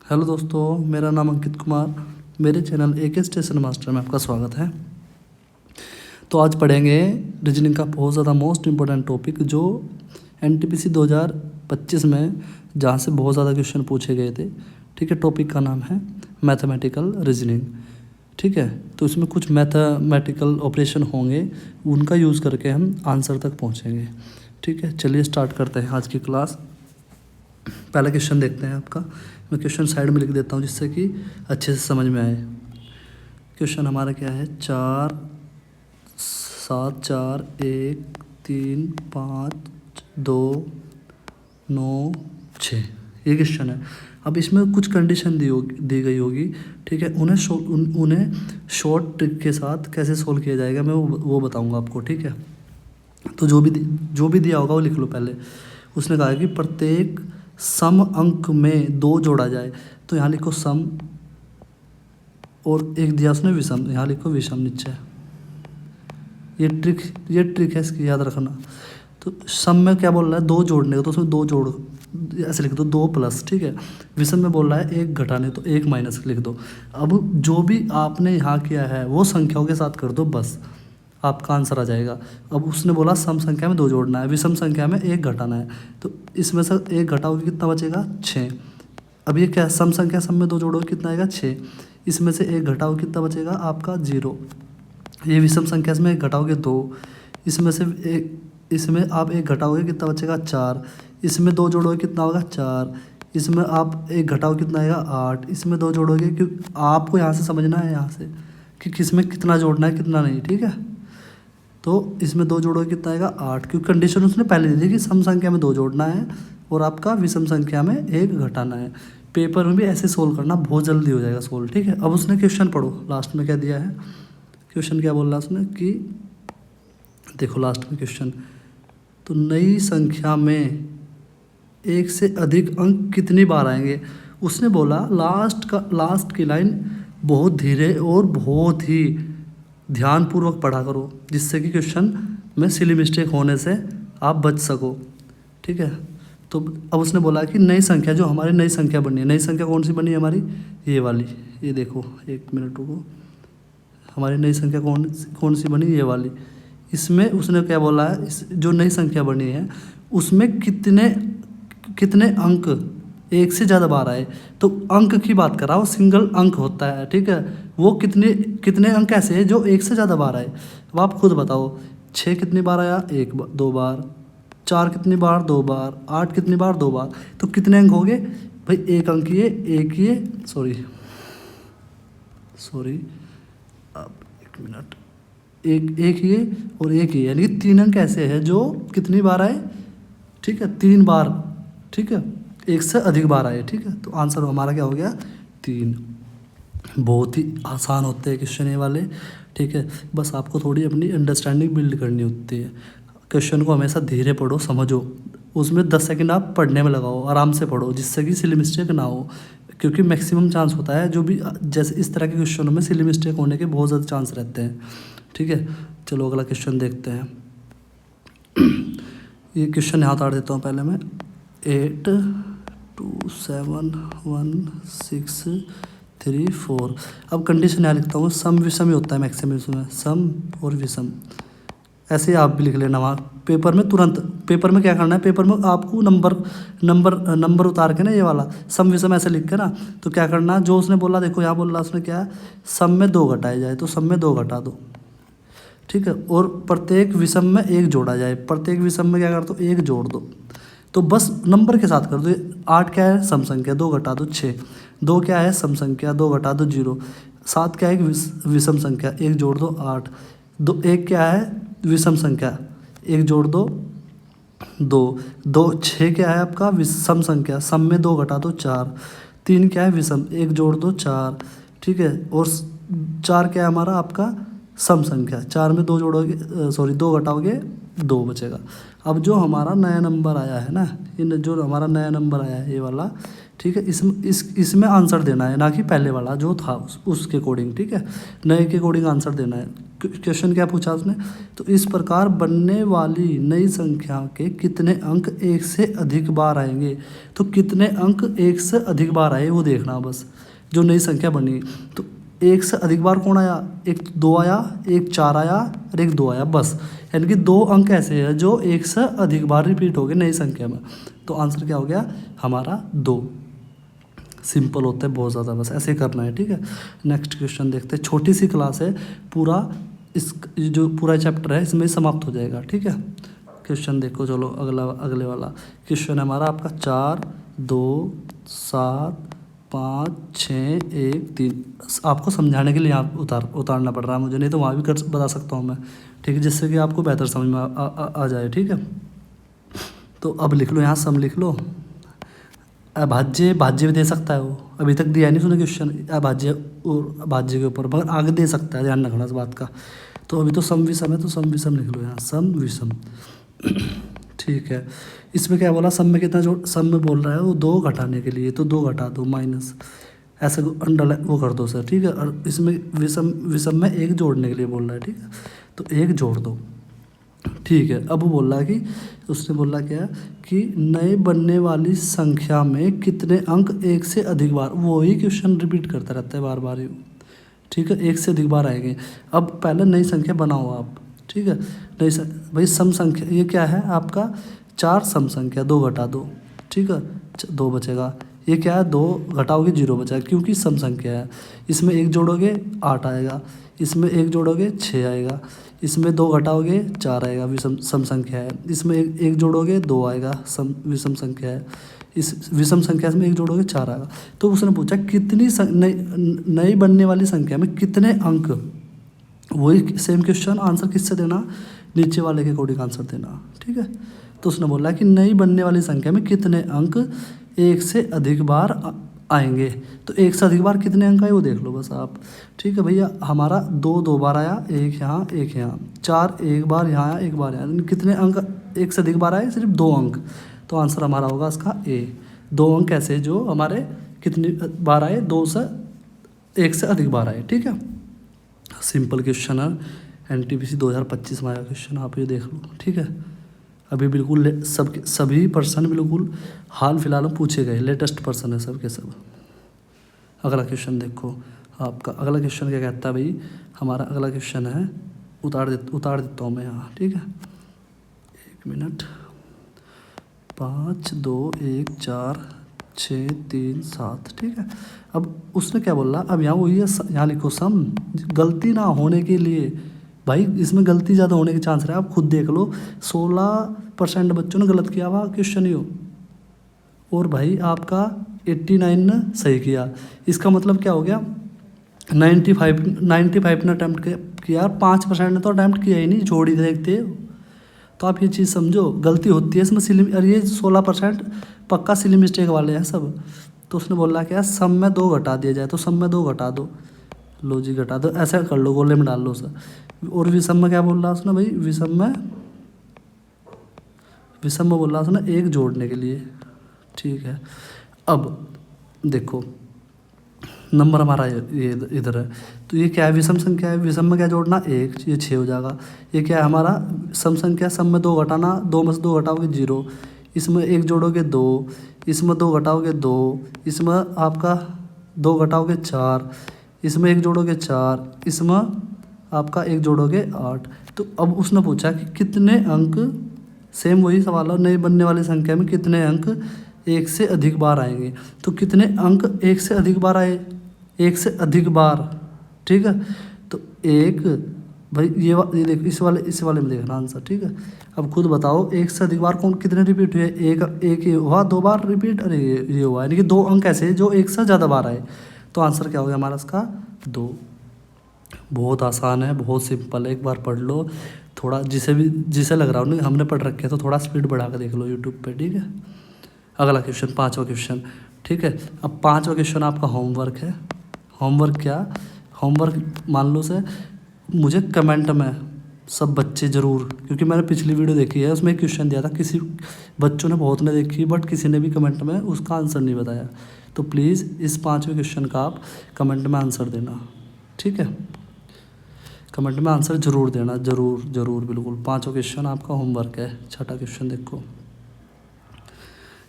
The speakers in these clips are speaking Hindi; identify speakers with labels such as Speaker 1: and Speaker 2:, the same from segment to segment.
Speaker 1: हेलो दोस्तों, मेरा नाम अंकित कुमार। मेरे चैनल AK स्टेशन मास्टर में आपका स्वागत है। तो आज पढ़ेंगे रीजनिंग का बहुत ज़्यादा मोस्ट इम्पोर्टेंट टॉपिक जो NTPC 2025 में जहाँ से बहुत ज़्यादा क्वेश्चन पूछे गए थे। ठीक है, टॉपिक का नाम है मैथमेटिकल रीजनिंग। ठीक है, तो इसमें कुछ मैथमेटिकल ऑपरेशन होंगे, उनका यूज़ करके हम आंसर तक पहुँचेंगे। ठीक है, चलिए स्टार्ट करते हैं आज की क्लास। पहला क्वेश्चन देखते हैं आपका। मैं क्वेश्चन साइड में लिख देता हूँ जिससे कि अच्छे से समझ में आए। क्वेश्चन हमारा क्या है? 4 7 4 1 3 5 2 9 6, ये क्वेश्चन है। अब इसमें कुछ कंडीशन दी गई होगी। ठीक है, उन्हें शॉर्ट ट्रिक के साथ कैसे सोल्व किया जाएगा मैं वो बताऊँगा आपको। ठीक है, तो जो भी दिया होगा वो लिख लो पहले। उसने कहा कि प्रत्येक सम अंक में 2 जोड़ा जाए, तो यहाँ लिखो सम, और एक दिया उसने विषम, यहाँ लिखो विषम नीचे। ये ट्रिक है, इसकी याद रखना। तो सम में क्या बोल रहा है? 2 जोड़ने का, तो उसमें 2 जोड़ ऐसे लिख दो, 2 प्लस। ठीक है, विषम में बोल रहा है 1 घटाने, तो 1 माइनस लिख दो। अब जो भी आपने यहाँ किया है वो संख्याओं के साथ कर दो, बस आपका आंसर आ जाएगा। अब उसने बोला सम संख्या में 2 जोड़ना है, विषम संख्या में 1 घटाना है, तो इसमें से 1 घटाओगे कितना बचेगा? 6। अब ये क्या है? सम संख्या सम में 2 जोड़ोगे कितना आएगा? 6। इसमें से 1 घटाओ कितना बचेगा? आपका 0। ये विषम संख्या में 1 घटाओगे 2, इसमें आप 1 घटाओगे कितना बचेगा? 4। इसमें 2 जोड़ोगे कितना होगा? 4। इसमें आप 1 घटाओ कितना आएगा? 8। इसमें 2 जोड़ोगे, क्योंकि आपको यहाँ से समझना है यहाँ से कि किसमें कितना जोड़ना है कितना नहीं। ठीक है, तो इसमें 2 जोड़ोगे कितना आएगा? 8, क्योंकि कंडीशन उसने पहले दी थी कि सम संख्या में 2 जोड़ना है और आपका विषम संख्या में 1 घटाना है। पेपर में भी ऐसे सोल्व करना, बहुत जल्दी हो जाएगा सोल्व। ठीक है, अब उसने क्वेश्चन पढ़ो, लास्ट में क्या दिया है। क्वेश्चन क्या बोल रहा है उसने कि देखो लास्ट में क्वेश्चन, तो नई संख्या में 1 से अधिक अंक कितनी बार आएंगे। उसने बोला लास्ट की लाइन बहुत धीरे और बहुत ही ध्यानपूर्वक पढ़ा करो, जिससे कि क्वेश्चन में सिली मिस्टेक होने से आप बच सको। ठीक है, तो अब उसने बोला कि नई संख्या, जो हमारी नई संख्या बनी है, नई संख्या कौन सी बनी है हमारी? ये वाली, ये देखो, 1 मिनट रुको। हमारी नई संख्या कौन सी बनी? ये वाली। इसमें उसने क्या बोला है? इस जो नई संख्या बनी है उसमें कितने अंक 1 से ज़्यादा बार आए। तो अंक की बात कर रहा हूँ, सिंगल अंक होता है। ठीक है, वो कितने अंक ऐसे हैं जो 1 से ज़्यादा बार आए। अब आप खुद बताओ, 6 कितनी बार आया? 2 बार। 4 कितनी बार? 2 बार। 8 कितनी बार? 2 बार। तो कितने अंक हो गए भाई? 1 अंक ये, एक ये, सॉरी, अब 1 मिनट, एक ये और एक ये, यानी कि 3 अंक ऐसे हैं जो कितनी बार आए? ठीक है, 3 बार। ठीक है, 1 से अधिक बार आए। ठीक है, तो आंसर हमारा क्या हो गया? 3। बहुत ही आसान होते हैं क्वेश्चन ये वाले। ठीक है, बस आपको थोड़ी अपनी अंडरस्टैंडिंग बिल्ड करनी होती है। क्वेश्चन को हमेशा धीरे पढ़ो, समझो, उसमें 10 सेकंड आप पढ़ने में लगाओ, आराम से पढ़ो, जिससे कि सिली मिस्टेक ना हो, क्योंकि मैक्सिमम चांस होता है जो भी जैसे इस तरह के क्वेश्चनों में सिली मिस्टेक होने के बहुत ज़्यादा चांस रहते हैं। ठीक है, चलो अगला क्वेश्चन देखते हैं। ये क्वेश्चन यहाँ उतार देता हूँ पहले मैं। 8 2 7 1 6 3 4। अब कंडीशन यहाँ लिखता हूँ, सम विषम ही होता है मैक्सिमम इसमें, सम और विषम। ऐसे ही आप भी लिख लेना वहाँ पेपर में तुरंत। पेपर में क्या करना है? पेपर में आपको नंबर उतार के ना, ये वाला सम विषम ऐसे लिख के ना, तो क्या करना, जो उसने बोला, देखो यहाँ बोला उसने क्या है, सम में 2 घटाए जाए, तो सम में 2 घटा दो। ठीक है, और प्रत्येक विषम में 1 जोड़ा जाए। प्रत्येक विषम में क्या कर दो? 1 जोड़ दो। तो बस नंबर के साथ कर दो। 8 क्या है? सम संख्या, 2 घटा दो 6। 2 क्या है? सम संख्या, 2 घटा दो 0। 7 क्या है? विषम संख्या, 1 जोड़ दो 8। 1 क्या है? विषम संख्या, 1 जोड़ दो 2। 6 क्या है आपका? विषम संख्या, सम में 2 घटा दो 4। 3 क्या है? विषम, 1 जोड़ दो 4। ठीक है, और 4 क्या है हमारा आपका? सम संख्या, 4 में 2 जोड़ोगे, 2 घटाओगे 2 बचेगा। अब जो हमारा नया नंबर आया है ना, जो हमारा नया नंबर आया है ये वाला, ठीक है। इसमें आंसर देना है, ना कि पहले वाला जो था उसके अकॉर्डिंग, ठीक है, नए के अकॉर्डिंग आंसर देना है। क्वेश्चन क्या पूछा उसने, तो इस प्रकार बनने वाली नई संख्या के कितने अंक एक से अधिक बार आएंगे। तो कितने अंक एक से अधिक बार आए वो देखना बस, जो नई संख्या बनी। तो एक से अधिक बार कौन आया, एक 2 आया, एक 4 आया और एक 2 आया, बस। यानी कि 2 अंक ऐसे हैं जो एक से अधिक बार रिपीट हो गए नई संख्या में। तो आंसर क्या हो गया हमारा 2। सिंपल होता है बहुत ज़्यादा, बस ऐसे करना है, ठीक है। नेक्स्ट क्वेश्चन देखते हैं। छोटी सी क्लास है, पूरा इस जो पूरा चैप्टर है इसमें समाप्त हो जाएगा, ठीक है। क्वेश्चन देखो, चलो अगले वाला क्वेश्चन है हमारा आपका 4 2 7 5 6 1 3। आपको समझाने के लिए यहाँ उतारना पड़ रहा है मुझे, नहीं तो वहाँ भी कर बता सकता हूँ मैं, ठीक है, जिससे कि आपको बेहतर समझ में आ जाए, ठीक है। तो अब लिख लो, यहाँ सम लिख लो। भाज्य भी दे सकता है वो, अभी तक दिया नहीं सुने क्वेश्चन भाज्य और भाज्य के ऊपर, मगर आगे दे सकता है, ध्यान रखना इस बात का। तो अभी तो सम विषम है, तो सम विषम लिख लो यहाँ, सम विषम। ठीक है। इसमें क्या बोला, सम में कितना जोड़, सम में बोल रहा है वो 2 घटाने के लिए, तो 2 घटा दो माइनस, ऐसे अंडरलाइन वो कर दो सर, ठीक है। और इसमें विषम में 1 जोड़ने के लिए बोल रहा है, ठीक है, तो 1 जोड़ दो, ठीक है। अब वो बोल रहा है कि उसने बोला क्या कि नए बनने वाली संख्या में कितने अंक एक से अधिक बार, वही क्वेश्चन रिपीट करता रहता है बार बार, ठीक है, एक से अधिक बार आएंगे। अब पहले नई संख्या बनाओ आप, ठीक है। भाई सम संख्या ये क्या है आपका 4 सम संख्या, 2 घटा दो, ठीक है, 2 बचेगा। ये क्या है 2 घटाओगे 0 बचेगा, क्योंकि सम संख्या है। इसमें 1 जोड़ोगे 8 आएगा, इसमें 1 जोड़ोगे 6 आएगा, इसमें 2 घटाओगे 4 आएगा, विषम सम संख्या है। इसमें 1 जोड़ोगे 2 आएगा, विषम संख्या है। इस विषम संख्या में 1 जोड़ोगे 4 आएगा। तो उसने पूछा कितनी नई बनने वाली संख्या में कितने अंक, वही सेम क्वेश्चन, आंसर किससे देना, नीचे वाले के अकॉर्डिंग आंसर देना, ठीक है। तो उसने बोला कि नई बनने वाली संख्या में कितने अंक एक से अधिक बार आएंगे। तो एक से अधिक बार कितने अंक आए वो देख लो बस आप, ठीक है भैया। हमारा 2 बार आया, 1 यहाँ 1 यहाँ, 4 1 बार यहाँ आया 1 बार यहाँ, कितने अंक एक से अधिक बार आए, सिर्फ 2 अंक। तो आंसर हमारा होगा इसका ए। 2 अंक ऐसे जो हमारे कितनी बार आए, 2 से 1 से अधिक बार आए, ठीक है। सिंपल क्वेश्चन है, NTPC 2025 में आया क्वेश्चन, आप ये देख लो, ठीक है। अभी बिल्कुल सभी पर्सन बिल्कुल हाल फिलहाल में पूछे गए, लेटेस्ट पर्सन है सब के सब। अगला क्वेश्चन देखो आपका, अगला क्वेश्चन क्या कहता है भाई, हमारा अगला क्वेश्चन है, उतार देता हूँ मैं यहाँ, ठीक है, 1 मिनट। 5 2 1 4 6 3 7, ठीक है। अब उसने क्या बोला, अब यहाँ वही है, यहाँ लिखो सम, गलती ना होने के लिए, भाई इसमें गलती ज़्यादा होने के चांस रहे, आप खुद देख लो। 16% बच्चों ने गलत किया हुआ क्वेश्चन ही हो, और भाई आपका 89 ने सही किया। इसका मतलब क्या हो गया, 95 ने अटैम्प्ट किया, 5% ने तो अटैम्प्ट किया ही नहीं, छोड़ ही देखते। तो आप ये चीज़ समझो, गलती होती है इसमें सिली, और ये 16% पक्का सिली मिस्टेक वाले हैं सब। तो उसने बोला क्या, सम में 2 घटा दिया जाए, तो सम में 2 घटा दो, लो जी घटा दो, ऐसा कर लो, गोले में डाल लो सर। और विषम में क्या बोल रहा उसने भाई, विषम में बोल रहा उसने 1 जोड़ने के लिए, ठीक है। अब देखो नंबर हमारा ये इधर है, तो ये क्या है, विषम संख्या है, विषम में क्या जोड़ना 1, ये 6 हो जाएगा। ये क्या है हमारा सम संख्या, सम में 2 घटाना, 2 में से 2 घटाओगे 0, इसमें 1 जोड़ोगे 2, इसमें 2 घटाओगे 2, इसमें आपका 2 घटाओगे 4, इसमें 1 जोड़ोगे 4, इसमें आपका 1 जोड़ोगे 8। तो अब उसने पूछा कि कितने अंक, सेम वही सवाल है, नई बनने वाली संख्या में कितने अंक 1 से अधिक बार आएंगे। तो कितने अंक 1 से अधिक बार आए, 1 से अधिक बार, ठीक है। तो 1 भाई ये देखो, इस वाले में देखना आंसर, ठीक है। अब खुद बताओ 1 से अधिक बार कौन कितने रिपीट हुए, एक ये हुआ, 2 बार रिपीट, अरे ये हुआ, यानी कि 2 अंक ऐसे जो 1 से ज़्यादा बार आए। तो आंसर क्या हो गया हमारा इसका 2। बहुत आसान है, बहुत सिंपल है, एक बार पढ़ लो थोड़ा, जिसे लग रहा हो ना हमने पढ़ रखे है, तो थोड़ा स्पीड बढ़ा कर देख लो यूट्यूब पे, ठीक है। अगला क्वेश्चन 5वां क्वेश्चन, ठीक है। अब 5वां क्वेश्चन आपका होमवर्क है। होमवर्क क्या, होमवर्क मान लो से मुझे कमेंट में सब बच्चे ज़रूर, क्योंकि मैंने पिछली वीडियो देखी है, उसमें एक क्वेश्चन दिया था, किसी बच्चों ने बहुत ने देखी बट किसी ने भी कमेंट में उसका आंसर नहीं बताया। तो प्लीज़ इस 5वें क्वेश्चन का आप कमेंट में आंसर देना, ठीक है। कमेंट में आंसर ज़रूर देना, ज़रूर ज़रूर बिल्कुल। 5वां क्वेश्चन आपका होमवर्क है। छठा क्वेश्चन देखो,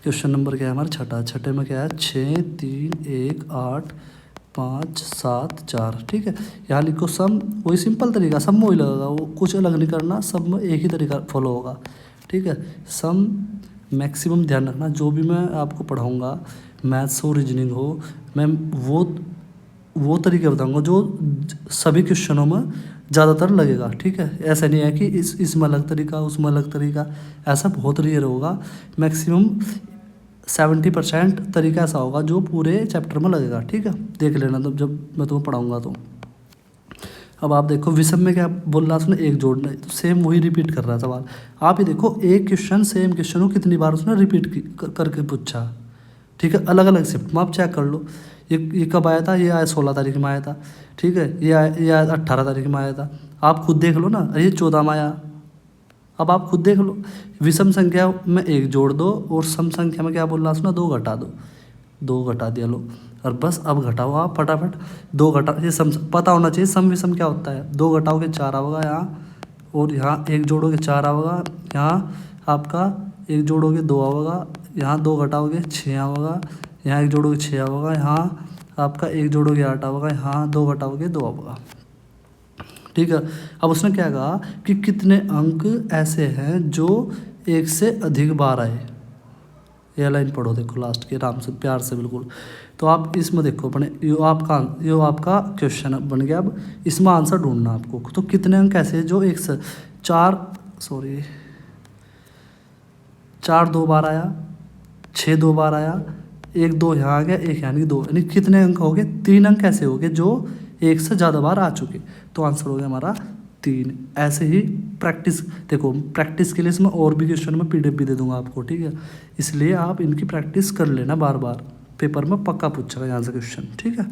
Speaker 1: क्वेश्चन नंबर क्या है हमारा छठा। छठे में क्या है, 6 3 1 8 5 7 4, ठीक है। यहाँ लिखो सम, वही सिंपल तरीका, सब में वही लगेगा, वो कुछ अलग नहीं करना, सब में एक ही तरीका फॉलो होगा, ठीक है। सम मैक्सिमम ध्यान रखना, जो भी मैं आपको पढ़ाऊँगा, मैथ्स हो रीजनिंग हो, मैं वो तरीके बताऊँगा जो सभी क्वेश्चनों में ज़्यादातर लगेगा, ठीक है। ऐसा नहीं है कि इसमें अलग तरीका, उसमें अलग तरीका, ऐसा बहुत रेयर होगा। मैक्सिमम 70% तरीका ऐसा होगा जो पूरे चैप्टर में लगेगा, ठीक है। देख लेना तब जब मैं तुम्हें पढ़ाऊँगा तो। अब आप देखो विषम में क्या बोल रहा उसने, एक जोड़ना है, तो सेम वही रिपीट कर रहा है सवाल। आप ये देखो एक क्वेश्चन सेम क्वेश्चन को कितनी बार उसने रिपीट करके पूछा, ठीक है। अलग अलग शिफ्ट में आप चेक कर लो, ये कब आया था, ये आया 16 तारीख में आया था, ठीक है। ये आया 18 तारीख में आया था, आप खुद देख लो ना, ये 14 में आया। अब आप खुद देख लो, विषम संख्या में एक जोड़ दो और सम संख्या में क्या बोल रहा उसने, 2 घटा दो, 2 घटा दिया लो, और बस अब घटाओ आप फटाफट। 2 घटा, ये सम पता होना चाहिए सम विषम क्या होता है। 2 घटाओगे 4 आएगा यहाँ, और यहाँ एक जोड़ोगे 4 आएगा, यहाँ आपका एक जोड़ोगे 2 आएगा, यहाँ 2 घटाओगे 6 आएगा, यहाँ एक जोड़ोगे 6 आएगा, यहाँ आपका एक जोड़ोगे 8 आएगा, यहाँ 2 घटाओगे 2 आएगा, ठीक है। अब उसने क्या कहा कि कितने अंक ऐसे हैं जो 1 से अधिक बार आए। ये लाइन पढ़ो, देखो लास्ट के, आराम से प्यार से बिल्कुल। तो आप इसमें देखो अपने, यो आपका क्वेश्चन बन गया। अब इसमें आंसर ढूंढना आपको। तो कितने अंक ऐसे हैं जो 4 2 बार आया, 6 2 बार आया, 1 2 यहाँ आ गया, 1 यानी 2, यानी कितने अंक हो गए, 3 अंक ऐसे हो गए जो 1 से ज़्यादा बार आ चुके। तो आंसर हो गया हमारा 3। ऐसे ही प्रैक्टिस, देखो प्रैक्टिस के लिए इसमें और भी क्वेश्चन में PDF भी दे दूंगा आपको, ठीक है। इसलिए आप इनकी प्रैक्टिस कर लेना बार बार, पेपर में पक्का पूछेगा यहाँ से क्वेश्चन, ठीक है।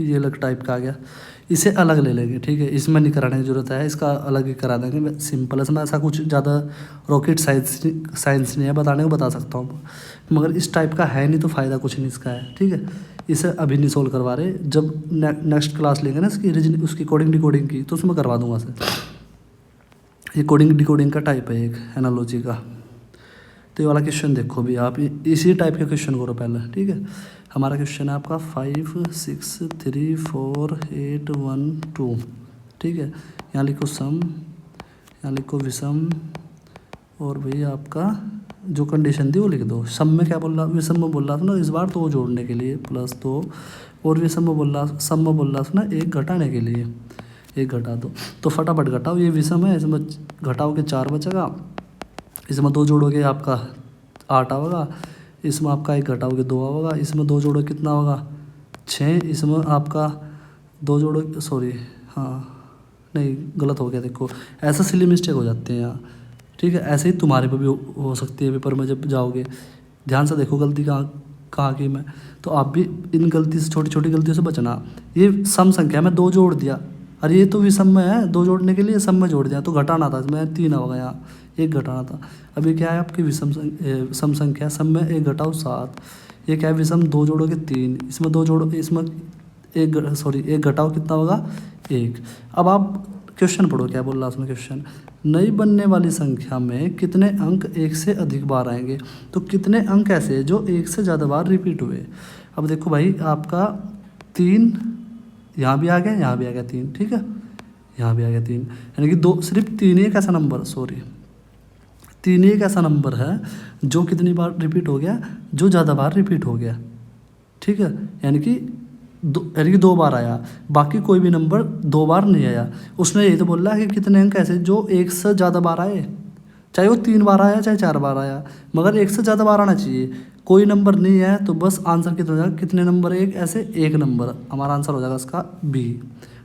Speaker 1: ये अलग टाइप का आ गया, इसे अलग ले लेंगे, ठीक है। इसमें नहीं कराने की ज़रूरत है, इसका अलग ही करा देंगे, सिंपल है। इसमें ऐसा कुछ ज़्यादा रॉकेट साइंस नहीं है, बताने को बता सकता हूँ, मगर इस टाइप का है नहीं तो फ़ायदा कुछ नहीं इसका है, ठीक है। इसे अभी नहीं सोल्व करवा रहे, जब नेक्स्ट क्लास लेंगे ना इसकी उसकी कोडिंग डिकोडिंग की, तो उसमें करवा दूंगा सर। ये कोडिंग डिकोडिंग का टाइप है एक एनालॉजी का। तो ये वाला क्वेश्चन देखो भी आप, इसी टाइप के क्वेश्चन करो पहले, ठीक है। हमारा क्वेश्चन है आपका 5 6 3 4 8 1 2, ठीक है। यहाँ लिखो सम, यहाँ लिखो विषम, और भाई आपका जो कंडीशन थी वो लिख दो। सम में क्या बोल रहा, विषम में बोल रहा था ना इस बार, तो वो जोड़ने के लिए +2, और विषम में बोल रहा, सम में बोल रहा था ना 1 घटाने के लिए, 1 घटा दो। तो फटाफट घटाओ, ये विषम है, इसमें घटाओगे 4 बचेगा, इसमें 2 जोड़ोगे आपका 8 आएगा, इसमें आपका 1 घटाओगे 2 आएगा, इसमें 2 जोड़ोगे कितना होगा 6, इसमें आपका 2 जोड़ोगे, सॉरी हाँ नहीं गलत हो गया, देखो ऐसा सिली मिस्टेक हो जाते हैं यहाँ, ठीक है। ऐसे ही तुम्हारे पे भी हो सकती है पेपर में जब जाओगे, ध्यान से देखो गलती कहाँ की मैं, तो आप भी इन गलती से, छोटी छोटी गलतियों से बचना। ये सम संख्या में 2 जोड़ दिया, अरे ये तो विषम में है, 2 जोड़ने के लिए सम में जोड़ दिया, तो घटाना था, इसमें 3 होगा, यहाँ 1 घटाना था। अभी क्या है आपकी विषम सम संख्या, सम में 1 घटाओ 7, ये क्या है विषम, 2 जोड़ोगे 3, इसमें 2 जोड़ो, इसमें 1 घटाओ कितना होगा 1। अब आप क्वेश्चन पढ़ो, क्या बोल रहा है उसमें क्वेश्चन, नई बनने वाली संख्या में कितने अंक 1 से अधिक बार आएंगे। तो कितने अंक ऐसे हैं जो 1 से ज़्यादा बार रिपीट हुए। अब देखो भाई आपका 3 यहाँ भी आ गया, यहाँ भी आ गया 3, ठीक है, यहाँ भी आ गया 3, यानी कि 2, सिर्फ 3 ही एक ऐसा नंबर, 3 ही एक ऐसा नंबर है जो कितनी बार रिपीट हो गया, जो ज़्यादा बार रिपीट हो गया, ठीक है। यानी कि 2 बार आया, बाकी कोई भी नंबर 2 बार नहीं आया। उसने यही तो बोला है कि कितने अंक ऐसे जो 1 से ज़्यादा बार आए, चाहे वो 3 बार आया चाहे 4 बार आया, मगर 1 से ज़्यादा बार आना चाहिए। कोई नंबर नहीं है तो बस आंसर कितना हो जाएगा, कितने नंबर 1 ऐसे 1 नंबर, हमारा आंसर हो जाएगा इसका B,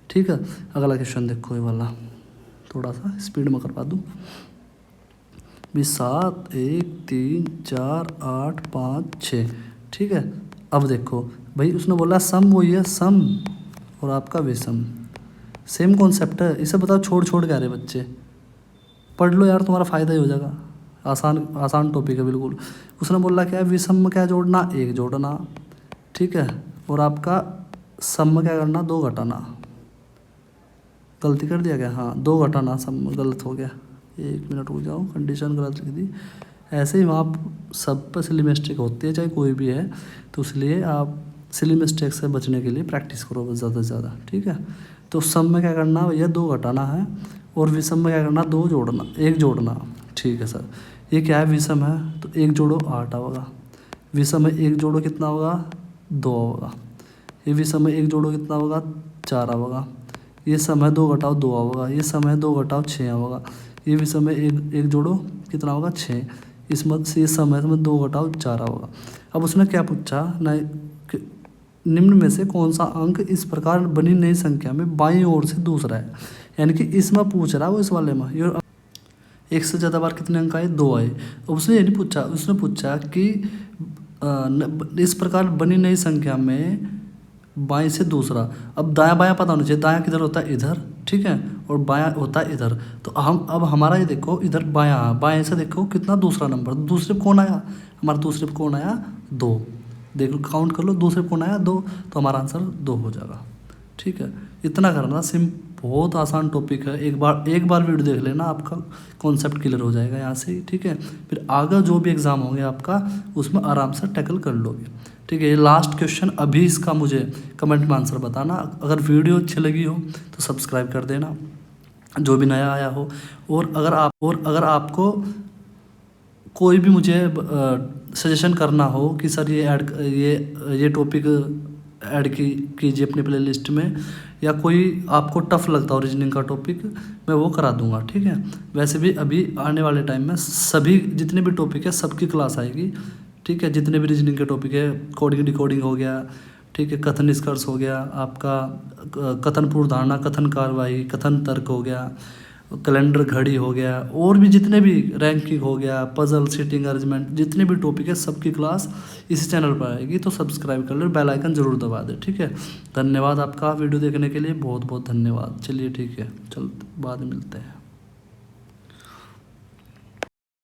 Speaker 1: ठीक है। अगला क्वेश्चन देखो, ये वाला थोड़ा सा स्पीड में करवा दूँ। 7 1 3 4 8 5 6, ठीक है। अब देखो भाई उसने बोला सम वही है, सम और आपका विषम, सेम कॉन्सेप्ट है, इसे बताओ छोड़ छोड़ के आ रहे बच्चे। पढ़ लो यार, तुम्हारा फ़ायदा ही हो जाएगा। आसान आसान टॉपिक है बिल्कुल। उसने बोला क्या है, विषम में क्या जोड़ना, एक जोड़ना, ठीक है, और आपका सम में क्या करना, दो घटाना। गलती कर दिया क्या, हाँ 2 घटाना, सम गलत हो गया, 1 मिनट रुक जाओ, कंडीशन गलत लिख दी। ऐसे ही वहाँ सब पर सिली मिस्टेक होती है, चाहे कोई भी है, तो इसलिए आप सिली मिस्टेक से बचने के लिए प्रैक्टिस करो बस ज़्यादा से ज़्यादा, ठीक है। तो सम में क्या करना भैया, 2 घटाना है, और विषम में क्या करना, 2 जोड़ना, 1 जोड़ना, ठीक है सर। ये क्या है, विषम है तो 1 जोड़ो 8 होगा, विषम में 1 जोड़ो कितना होगा, 2 होगा। ये विषम में 1 जोड़ो कितना होगा, 4 होगा। ये सम है 2 घटाओ 2 होगा, ये सम है 2 घटाओ 6 होगा। ये विषम में एक जोड़ो कितना होगा, 6। इसमें से सम है, इसमें 2 घटाओ 4 होगा। अब उसने क्या पूछा ना, निम्न में से कौन सा अंक इस प्रकार बनी नई संख्या में बाईं ओर से दूसरा है, यानी कि इसमें पूछ रहा है वो, इस वाले में ये एक से ज़्यादा बार कितने अंक आए, 2 आए। अब उसने ये नहीं पूछा, उसने पूछा कि इस प्रकार बनी नई संख्या में बाएं से दूसरा। अब दायां बायां पता होना चाहिए, दायां किधर होता है, इधर, ठीक है, और बायां होता है इधर। तो हम अब हमारा ये देखो इधर बायां, बाएं से देखो कितना, दूसरा नंबर, दूसरे पे कौन आया, हमारा दूसरे पे कौन आया, 2। देख लो, काउंट कर लो, दूसरे पे कौन आया, 2, तो हमारा आंसर 2 हो जाएगा, ठीक है। इतना करना, बहुत आसान टॉपिक है, एक बार वीडियो देख लेना, आपका कॉन्सेप्ट क्लियर हो जाएगा यहाँ से, ठीक है। फिर आगे जो भी एग्ज़ाम होंगे आपका, उसमें आराम से टैकल कर लोगे, ठीक है। ये लास्ट क्वेश्चन अभी, इसका मुझे कमेंट में आंसर बताना। अगर वीडियो अच्छी लगी हो तो सब्सक्राइब कर देना, जो भी नया आया हो। और अगर आपको कोई भी मुझे सजेशन करना हो कि सर ये टॉपिक ऐड कीजिए अपनी प्ले लिस्ट में, या कोई आपको टफ लगता हो रीजनिंग का टॉपिक, मैं वो करा दूंगा, ठीक है। वैसे भी अभी आने वाले टाइम में सभी जितने भी टॉपिक है सबकी क्लास आएगी, ठीक है। जितने भी रीजनिंग के टॉपिक है, कोडिंग डिकोडिंग हो गया, ठीक है, कथन निष्कर्ष हो गया, आपका कथन पूर्वधारणा, कथन कार्रवाई, कथन तर्क हो गया, कैलेंडर घड़ी हो गया, और भी जितने भी रैंकिंग हो गया, पजल, सीटिंग अरेंजमेंट, जितने भी टॉपिक है सबकी क्लास इसी चैनल पर आएगी। तो सब्सक्राइब कर लो, बेल आइकन जरूर दबा दे, ठीक है। धन्यवाद आपका वीडियो देखने के लिए, बहुत बहुत धन्यवाद। चलिए ठीक है, चल बाद में मिलते हैं।